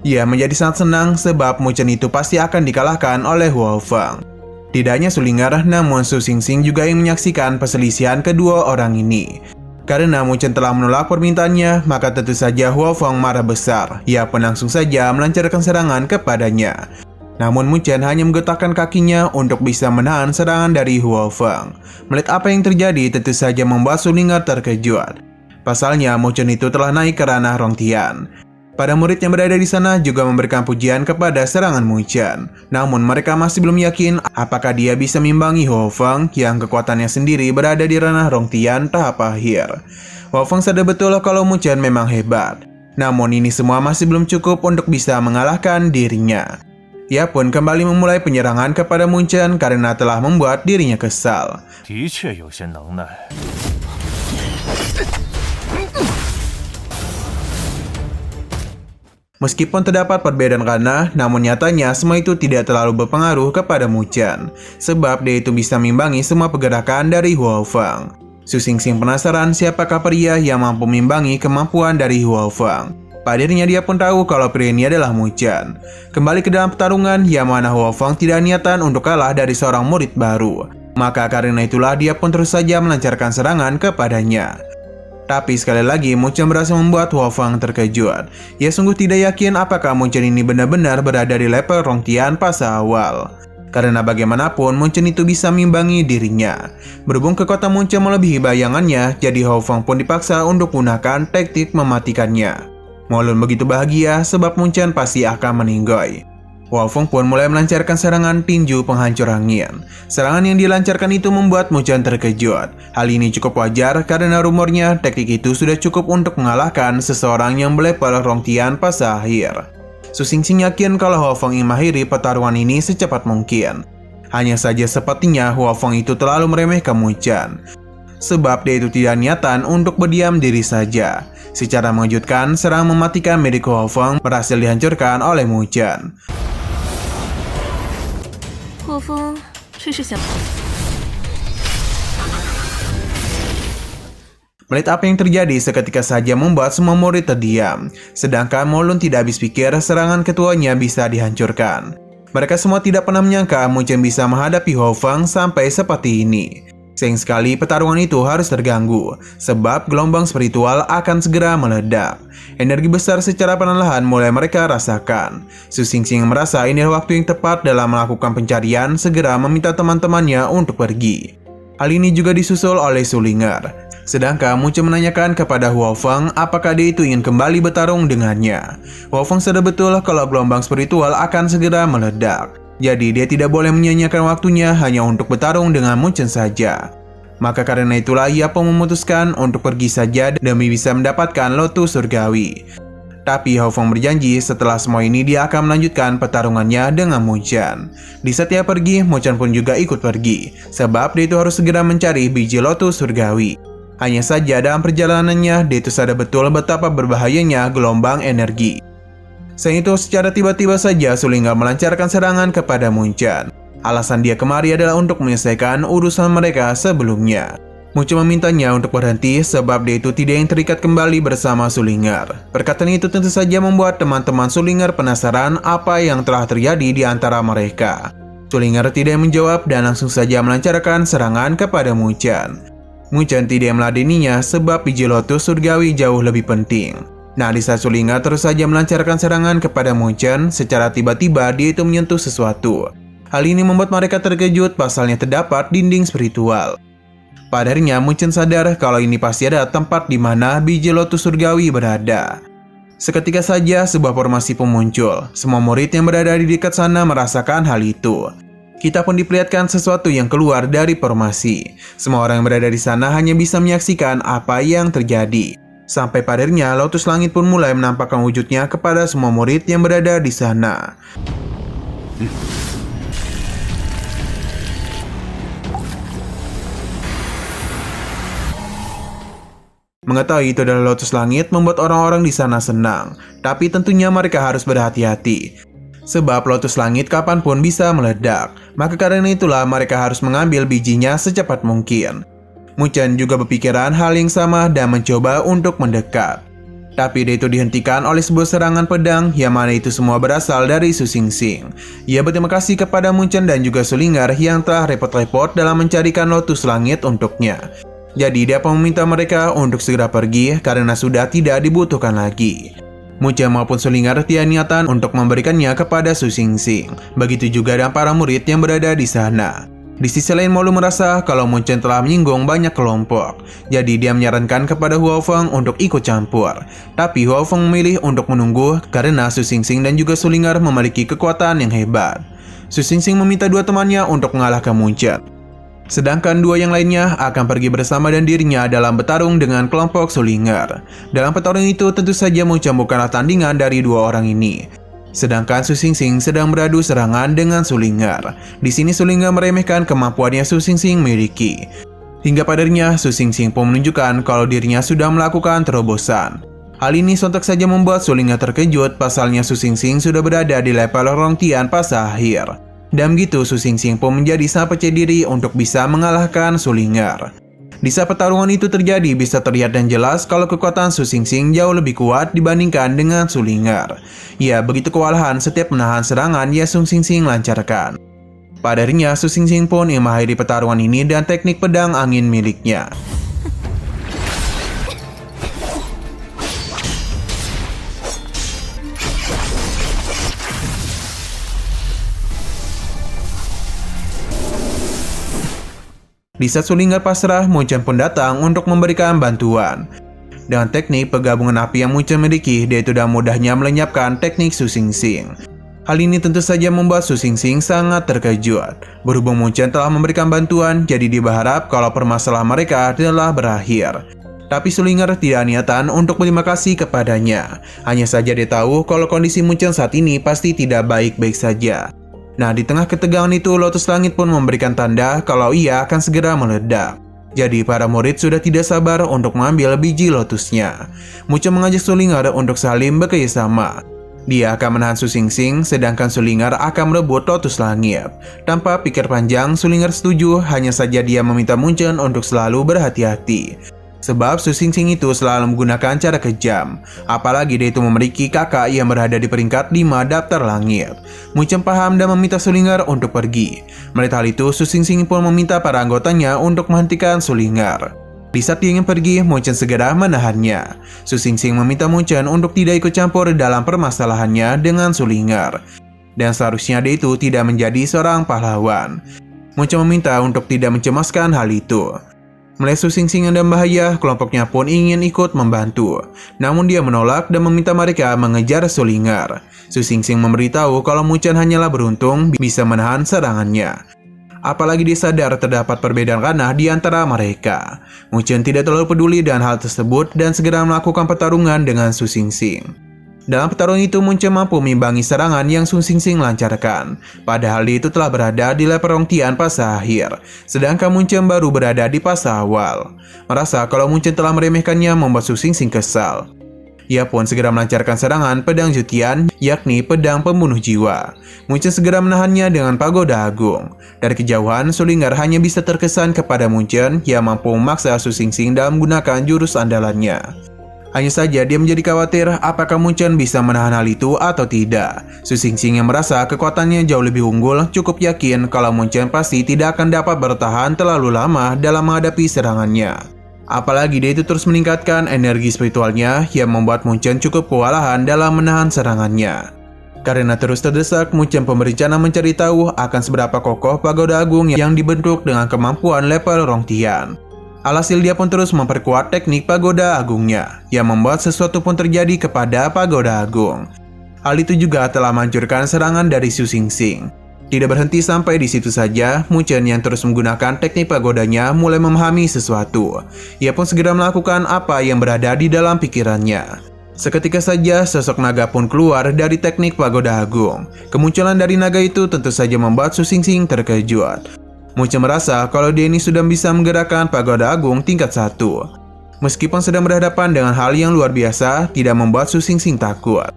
Ia menjadi sangat senang sebab Munchen itu pasti akan dikalahkan oleh Huo Feng. Tidak hanya Sulingar, namun Su Xingxing juga yang menyaksikan perselisihan kedua orang ini. Karena Munchen telah menolak permintaannya, maka tentu saja Huo Feng marah besar. Ia pun langsung saja melancarkan serangan kepadanya. Namun Munchen hanya menggetakkan kakinya untuk bisa menahan serangan dari Huo Feng. Melihat apa yang terjadi tentu saja membuat Sulingar terkejut. Pasalnya Munchen itu telah naik ke ranah Rongtian. Para murid yang berada di sana juga memberikan pujian kepada serangan Munchen. Namun mereka masih belum yakin apakah dia bisa mengimbangi Huo Feng yang kekuatannya sendiri berada di ranah Rongtian tahap akhir. Huo Feng sadar betul kalau Munchen memang hebat. Namun ini semua masih belum cukup untuk bisa mengalahkan dirinya. Ia pun kembali memulai penyerangan kepada Munchen karena telah membuat dirinya kesal. Meskipun terdapat perbedaan karena, namun nyatanya semua itu tidak terlalu berpengaruh kepada Mu Chen, sebab dia itu bisa mengimbangi semua pergerakan dari Huo Feng. Su Xingxing penasaran siapakah pria yang mampu mengimbangi kemampuan dari Huo Feng. Pada dirinya dia pun tahu kalau pria ini adalah Mu Chen. Kembali ke dalam pertarungan, yang mana Huo Feng tidak niatan untuk kalah dari seorang murid baru. Maka karena itulah dia pun terus saja melancarkan serangan kepadanya. Tapi sekali lagi Mu Chen berhasil membuat Huo Feng terkejut. Ia sungguh tidak yakin apakah Mu Chen ini benar-benar berada di level Rongtian pas awal. Karena bagaimanapun Mu Chen itu bisa mengimbangi dirinya. Berhubung kekuatan Mu Chen melebihi bayangannya, jadi Huo Feng pun dipaksa untuk menggunakan teknik mematikannya. Molun begitu bahagia sebab Mu Chen pasti akan meninggoy. Huo Feng pun mulai melancarkan serangan tinju penghancur angin. Serangan yang dilancarkan itu membuat Mu Chen terkejut. Hal ini cukup wajar karena rumornya teknik itu sudah cukup untuk mengalahkan seseorang yang berlevel Rongtian pas akhir. Su Xingxing yakin kalau Huo Feng ingin mengakhiri pertarungan ini secepat mungkin. Hanya saja sepertinya Huo Feng itu terlalu meremehkan Mu Chen, sebab dia itu tidak niatan untuk berdiam diri saja. Secara mengejutkan, serangan mematikan milik Huo Feng berhasil dihancurkan oleh Mu Chen. 霍风，这是想 Melihat apa yang terjadi seketika saja membuat semua murid terdiam. Sedangkan Molun tidak habis pikir serangan ketuanya bisa dihancurkan. Mereka semua tidak pernah menyangka Mu Chen bisa menghadapi Huo Feng sampai seperti ini. Sayang sekali pertarungan itu harus terganggu, sebab gelombang spiritual akan segera meledak. Energi besar secara perlahan mulai mereka rasakan. Su Xingxing merasa ini waktu yang tepat dalam melakukan pencarian, segera meminta teman-temannya untuk pergi. Hal ini juga disusul oleh Su Ling'er. Sedangkan Mu Chen menanyakan kepada Huo Feng apakah dia itu ingin kembali bertarung dengannya. Huo Feng sadar betul kalau gelombang spiritual akan segera meledak. Jadi dia tidak boleh menyia-nyiakan waktunya hanya untuk bertarung dengan Mu Chen saja. Maka karena itulah ia pun memutuskan untuk pergi saja demi bisa mendapatkan lotus surgawi. Tapi Huo Feng berjanji setelah semua ini dia akan melanjutkan pertarungannya dengan Mu Chen. Di saat dia pergi, Mu Chen pun juga ikut pergi, sebab dia itu harus segera mencari biji lotus surgawi. Hanya saja dalam perjalanannya dia itu sadar betul betapa berbahayanya gelombang energi. Selain itu, secara tiba-tiba saja Su Ling'er melancarkan serangan kepada Mu Chen. Alasan dia kemari adalah untuk menyelesaikan urusan mereka sebelumnya. Mu Chen memintanya untuk berhenti sebab dia itu tidak ingin terikat kembali bersama Su Ling'er. Perkataan itu tentu saja membuat teman-teman Su Ling'er penasaran apa yang telah terjadi di antara mereka. Su Ling'er tidak menjawab dan langsung saja melancarkan serangan kepada Mu Chen. Mu Chen tidak meladeninya sebab biji lotus surgawi jauh lebih penting. Nah, di saat Su Ling'er terus saja melancarkan serangan kepada Mu Chen, secara tiba-tiba dia itu menyentuh sesuatu. Hal ini membuat mereka terkejut pasalnya terdapat dinding spiritual. Pada akhirnya Mu Chen sadar kalau ini pasti ada tempat di mana biji lotus surgawi berada. Seketika saja sebuah formasi pun muncul. Semua murid yang berada di dekat sana merasakan hal itu. Kita pun diperlihatkan sesuatu yang keluar dari formasi. Semua orang yang berada di sana hanya bisa menyaksikan apa yang terjadi. Sampai pada akhirnya lotus langit pun mulai menampakkan wujudnya kepada semua murid yang berada di sana. Mengetahui itu adalah lotus langit membuat orang-orang di sana senang. Tapi tentunya mereka harus berhati-hati. Sebab lotus langit kapanpun bisa meledak. Maka karena itulah mereka harus mengambil bijinya secepat mungkin. Mu Chen juga berpikiran hal yang sama dan mencoba untuk mendekat. Tapi dia itu dihentikan oleh sebuah serangan pedang yang mana itu semua berasal dari Su Xingxing. Ia berterima kasih kepada Mu Chen dan juga Su Ling'er yang telah repot-repot dalam mencarikan lotus langit untuknya. Jadi dia pun meminta mereka untuk segera pergi karena sudah tidak dibutuhkan lagi. Mu Chen maupun Su Ling'er tidak niatan untuk memberikannya kepada Su Xingxing. Begitu juga dengan para murid yang berada di sana. Di sisi lain, Molu merasa kalau Mu Chen telah menyinggung banyak kelompok. Jadi dia menyarankan kepada Huo Feng untuk ikut campur. Tapi Huo Feng memilih untuk menunggu karena Su Xingxing dan juga Su Ling'er memiliki kekuatan yang hebat. Su Xingxing meminta dua temannya untuk mengalahkan Mu Chen. Sedangkan dua yang lainnya akan pergi bersama dan dirinya dalam bertarung dengan kelompok Su Ling'er. Dalam pertarungan itu tentu saja Mu Chen bukanlah tandingan dari dua orang ini. Sedangkan Su Xingxing sedang beradu serangan dengan Su Ling'er. Di sini Su Ling'er meremehkan kemampuan yang Su Xingxing miliki. Hingga padanya Su Xingxing pun menunjukkan kalau dirinya sudah melakukan terobosan. Hal ini sontak saja membuat Sulingar terkejut, pasalnya Su Xingxing sudah berada di level Rongtian fase akhir. Dan begitu Su Xingxing pun menjadi sangat percaya diri untuk bisa mengalahkan Sulingar. Di saat pertarungan itu terjadi, bisa terlihat dan jelas kalau kekuatan Su Xingxing jauh lebih kuat dibandingkan dengan Sulingar. Ya, begitu kewalahan setiap menahan serangan yang Su Xingxing lancarkan. Pada akhirnya, Su Xingxing pun yang mengakhiri pertarungan ini dan teknik pedang angin miliknya. Di saat Sulingar pasrah, Munchen pun datang untuk memberikan bantuan. Dengan teknik penggabungan api yang Munchen miliki, dia sudah mudahnya melenyapkan teknik Su Xingxing. Hal ini tentu saja membuat Su Xingxing sangat terkejut. Berhubung Munchen telah memberikan bantuan, jadi dia berharap kalau permasalahan mereka telah berakhir. Tapi Sulingar tidak niatan untuk berterima kasih kepadanya. Hanya saja dia tahu kalau kondisi Munchen saat ini pasti tidak baik-baik saja. Nah, di tengah ketegangan itu, Lotus Langit pun memberikan tanda kalau ia akan segera meledak. Jadi, para murid sudah tidak sabar untuk mengambil biji lotusnya. Munchen mengajak Sulingar untuk saling bekerjasama. Dia akan menahan Su Xingxing, sedangkan Sulingar akan merebut Lotus Langit. Tanpa pikir panjang, Sulingar setuju, hanya saja dia meminta Munchen untuk selalu berhati-hati. Sebab Su Xingxing itu selalu menggunakan cara kejam. Apalagi dia itu memiliki kakak yang berada di peringkat 5 daftar langit. Munchen paham dan meminta Sulingar untuk pergi. Melihat hal itu, Su Xingxing pun meminta para anggotanya untuk menghentikan Sulingar. Di saat dia ingin pergi, Munchen segera menahannya. Su Xingxing meminta Munchen untuk tidak ikut campur dalam permasalahannya dengan Sulingar. Dan seharusnya dia itu tidak menjadi seorang pahlawan. Munchen meminta untuk tidak mencemaskan hal itu. Melihat Su Xingxing yang dalam bahaya, kelompoknya pun ingin ikut membantu. Namun dia menolak dan meminta mereka mengejar Sulingar. Su Xingxing memberitahu kalau Munchen hanyalah beruntung bisa menahan serangannya. Apalagi dia sadar terdapat perbedaan ranah di antara mereka. Munchen tidak terlalu peduli dengan hal tersebut dan segera melakukan pertarungan dengan Su Xingxing. Dalam pertarungan itu, Munchen mampu mengimbangi serangan yang Su Xingxing lancarkan. Padahal dia itu telah berada di level Rongtian fase akhir, sedangkan Munchen baru berada di fase awal. Merasa kalau Munchen telah meremehkannya membuat Su Xingxing kesal. Ia pun segera melancarkan serangan pedang Jutian, yakni pedang pembunuh jiwa. Munchen segera menahannya dengan pagoda agung. Dari kejauhan, Sulingar hanya bisa terkesan kepada Munchen yang mampu memaksa Su Xingxing dalam menggunakan jurus andalannya. Hanya saja dia menjadi khawatir apakah Munchen bisa menahan hal itu atau tidak. Su Xingxing yang merasa kekuatannya jauh lebih unggul cukup yakin kalau Munchen pasti tidak akan dapat bertahan terlalu lama dalam menghadapi serangannya. Apalagi dia itu terus meningkatkan energi spiritualnya yang membuat Munchen cukup kewalahan dalam menahan serangannya. Karena terus terdesak, Munchen pun berencana mencari tahu akan seberapa kokoh pagoda agung yang dibentuk dengan kemampuan level Rongtian. Alhasil dia pun terus memperkuat teknik pagoda agungnya, yang membuat sesuatu pun terjadi kepada pagoda agung. Hal itu juga telah menghancurkan serangan dari Su Xingxing. Tidak berhenti sampai di situ saja, Munchen yang terus menggunakan teknik pagodanya mulai memahami sesuatu. Ia pun segera melakukan apa yang berada di dalam pikirannya. Seketika saja, sosok naga pun keluar dari teknik pagoda agung. Kemunculan dari naga itu tentu saja membuat Su Xingxing terkejut. Munchen merasa kalau dia ini sudah bisa menggerakkan pagoda agung tingkat 1. Meskipun sedang berhadapan dengan hal yang luar biasa, tidak membuat Su Xingxing takut.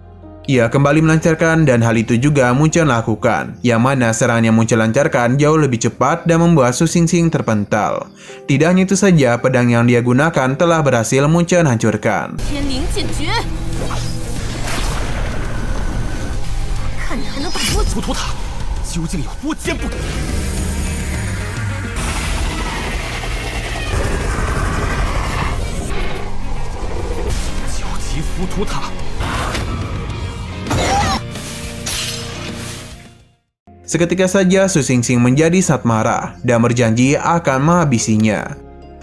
Ia kembali melancarkan dan hal itu juga Munchen lakukan, yang mana serangan yang Munchen lancarkan jauh lebih cepat dan membuat Su Xingxing terpental. Tidak hanya itu saja, pedang yang dia gunakan telah berhasil Munchen hancurkan. Seketika saja Su Xingxing menjadi sangat marah dan berjanji akan menghabisinya.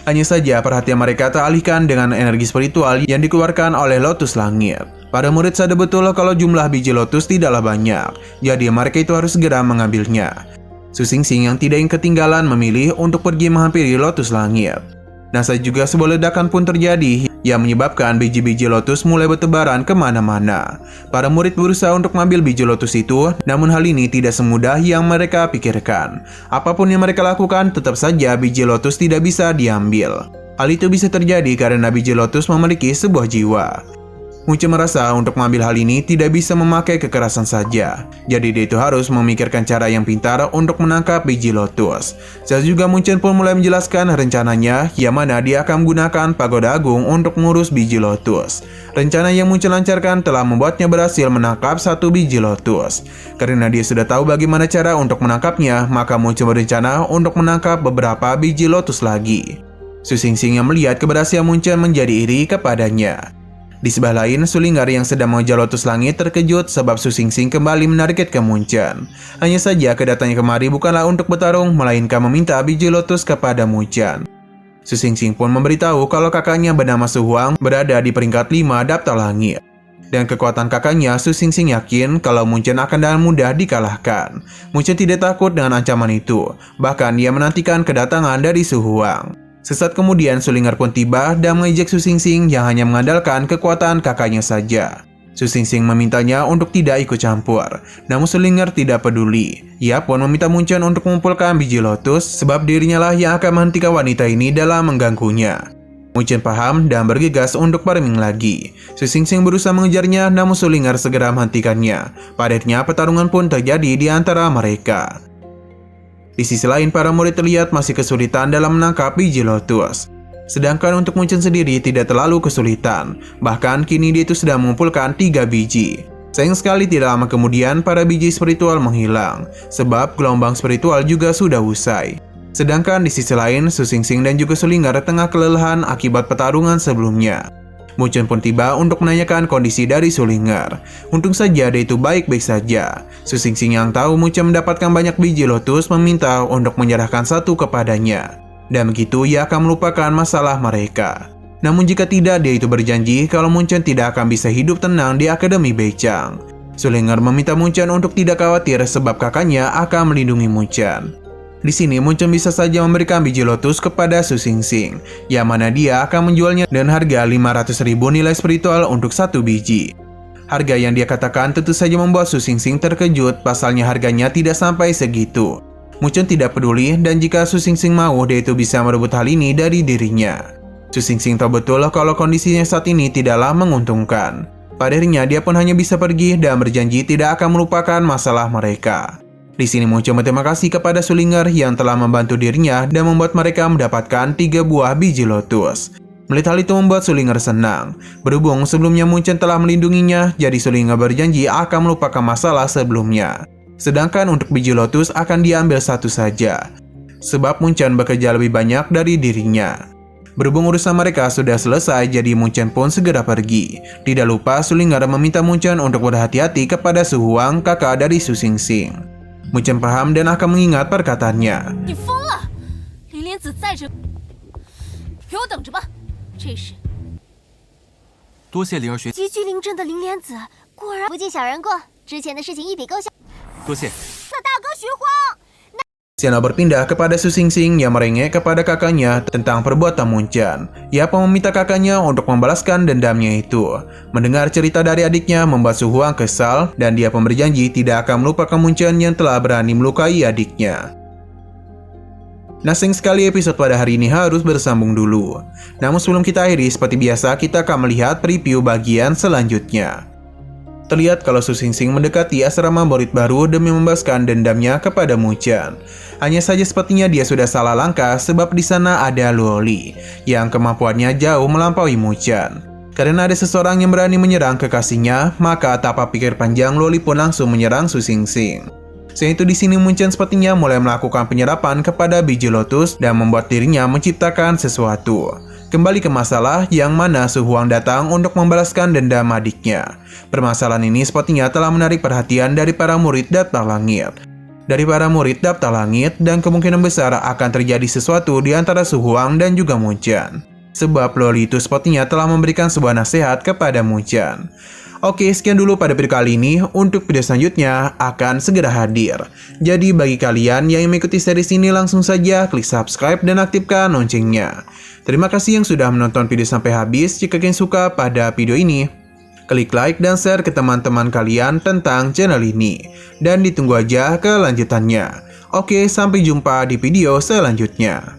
Hanya saja perhatian mereka teralihkan dengan energi spiritual yang dikeluarkan oleh Lotus Langit. Para murid sadar betul kalau jumlah biji lotus tidaklah banyak, jadi mereka itu harus segera mengambilnya. Su Xingxing yang tidak ingin ketinggalan memilih untuk pergi menghampiri Lotus Langit. Nah, saat juga sebuah ledakan pun terjadi yang menyebabkan biji-biji lotus mulai bertebaran kemana-mana. Para murid berusaha untuk mengambil biji lotus itu, namun hal ini tidak semudah yang mereka pikirkan. Apapun yang mereka lakukan, tetap saja biji lotus tidak bisa diambil. Hal itu bisa terjadi karena biji lotus memiliki sebuah jiwa. Munchen merasa untuk mengambil hal ini tidak bisa memakai kekerasan saja. Jadi dia itu harus memikirkan cara yang pintar untuk menangkap biji lotus. Saat juga Munchen pun mulai menjelaskan rencananya, yang mana dia akan menggunakan pagoda agung untuk mengurus biji lotus. Rencana yang Munchen lancarkan telah membuatnya berhasil menangkap satu biji lotus. Karena dia sudah tahu bagaimana cara untuk menangkapnya, maka Munchen berencana untuk menangkap beberapa biji lotus lagi. Su Xingxing yang melihat keberhasilan Munchen menjadi iri kepadanya. Di sebelah lain, Sulingar yang sedang mengejar lotus langit terkejut sebab Su Xingxing kembali menargetkan Munchen. Hanya saja kedatangannya kemari bukanlah untuk bertarung, melainkan meminta biji lotus kepada Munchen. Su Xingxing pun memberitahu kalau kakaknya bernama Su Huang berada di peringkat 5 daftar langit. Dan kekuatan kakaknya, Su Xingxing yakin kalau Munchen akan dengan mudah dikalahkan. Munchen tidak takut dengan ancaman itu, bahkan dia menantikan kedatangan dari Su Huang. Sesaat kemudian Sulingar pun tiba dan mengejek Su Xingxing yang hanya mengandalkan kekuatan kakaknya saja. Su Xingxing memintanya untuk tidak ikut campur, namun Sulingar tidak peduli. Ia pun meminta Munchen untuk mengumpulkan biji lotus sebab dirinya lah yang akan menghentikan wanita ini dalam mengganggunya. Munchen paham dan bergegas untuk farming lagi. Su Xingxing berusaha mengejarnya namun Sulingar segera menghentikannya. Pada akhirnya pertarungan pun terjadi di antara mereka. Di sisi lain, para murid terlihat masih kesulitan dalam menangkap biji lotus. Sedangkan untuk Munchen sendiri tidak terlalu kesulitan. Bahkan kini dia itu sedang mengumpulkan 3 biji. Sayang sekali tidak lama kemudian para biji spiritual menghilang. Sebab gelombang spiritual juga sudah usai. Sedangkan di sisi lain, Su Xingxing dan juga Sulingar tengah kelelahan akibat pertarungan sebelumnya. Munchen pun tiba untuk menanyakan kondisi dari Sulingar. Untung saja dia itu baik-baik saja. Su Xingxing yang tahu Munchen mendapatkan banyak biji lotus meminta untuk menyerahkan satu kepadanya. Dan begitu ia akan melupakan masalah mereka. Namun jika tidak, dia itu berjanji kalau Munchen tidak akan bisa hidup tenang di Akademi Beichang. Sulingar meminta Munchen untuk tidak khawatir sebab kakaknya akan melindungi Munchen. Di sini Munchen bisa saja memberikan biji lotus kepada Su Xingxing, yang mana dia akan menjualnya dengan harga 500.000 nilai spiritual untuk satu biji. Harga yang dia katakan tentu saja membuat Su Xingxing terkejut, pasalnya harganya tidak sampai segitu. Munchen tidak peduli dan jika Su Xingxing mau, dia itu bisa merebut hal ini dari dirinya. Su Xingxing tahu betul kalau kondisinya saat ini tidaklah menguntungkan. Pada akhirnya dia pun hanya bisa pergi dan berjanji tidak akan melupakan masalah mereka. Di sini Munchen berterima kasih kepada Sulingar yang telah membantu dirinya dan membuat mereka mendapatkan 3 buah biji lotus. Melihat hal itu membuat Sulingar senang. Berhubung sebelumnya Munchen telah melindunginya, jadi Sulingar berjanji akan melupakan masalah sebelumnya. Sedangkan untuk biji lotus akan diambil satu saja. Sebab Munchen bekerja lebih banyak dari dirinya. Berhubung urusan mereka sudah selesai, jadi Munchen pun segera pergi. Tidak lupa Sulingar meminta Munchen untuk berhati-hati kepada Su Huang, kakak dari Su Xingxing. Munchen paham dan akan mengingat perkataannya. Xianao berpindah kepada Su Xingxing yang merengek kepada kakaknya tentang perbuatan Munchen. Ia pun meminta kakaknya untuk membalaskan dendamnya itu. Mendengar cerita dari adiknya membuat Su Huang kesal dan dia pun berjanji tidak akan melupakan Munchen yang telah berani melukai adiknya. Nah, sayang sekali episode pada hari ini harus bersambung dulu. Namun sebelum kita akhiri, seperti biasa kita akan melihat preview bagian selanjutnya. Terlihat kalau Su Xingxing mendekati asrama murid baru demi membalaskan dendamnya kepada Munchen. Hanya saja sepertinya dia sudah salah langkah sebab di sana ada Luoli yang kemampuannya jauh melampaui Munchen. Karena ada seseorang yang berani menyerang kekasihnya, maka tanpa pikir panjang Luoli pun langsung menyerang Su Xingxing. Selain itu di sini Munchen sepertinya mulai melakukan penyerapan kepada biji lotus dan membuat dirinya menciptakan sesuatu. Kembali ke masalah yang mana Su Huang datang untuk membalaskan dendam adiknya. Permasalahan ini sepertinya telah menarik perhatian dari para murid daftar langit. Dan kemungkinan besar akan terjadi sesuatu di antara Su Huang dan juga Munchen. Sebab Luoli itu sepertinya telah memberikan sebuah nasihat kepada Munchen. Oke, sekian dulu pada video kali ini. Untuk video selanjutnya akan segera hadir. Jadi bagi kalian yang mengikuti series ini langsung saja klik subscribe dan aktifkan loncengnya. Terima kasih yang sudah menonton video sampai habis. Jika kalian suka pada video ini, klik like dan share ke teman-teman kalian tentang channel ini. Dan ditunggu aja kelanjutannya. Oke, sampai jumpa di video selanjutnya.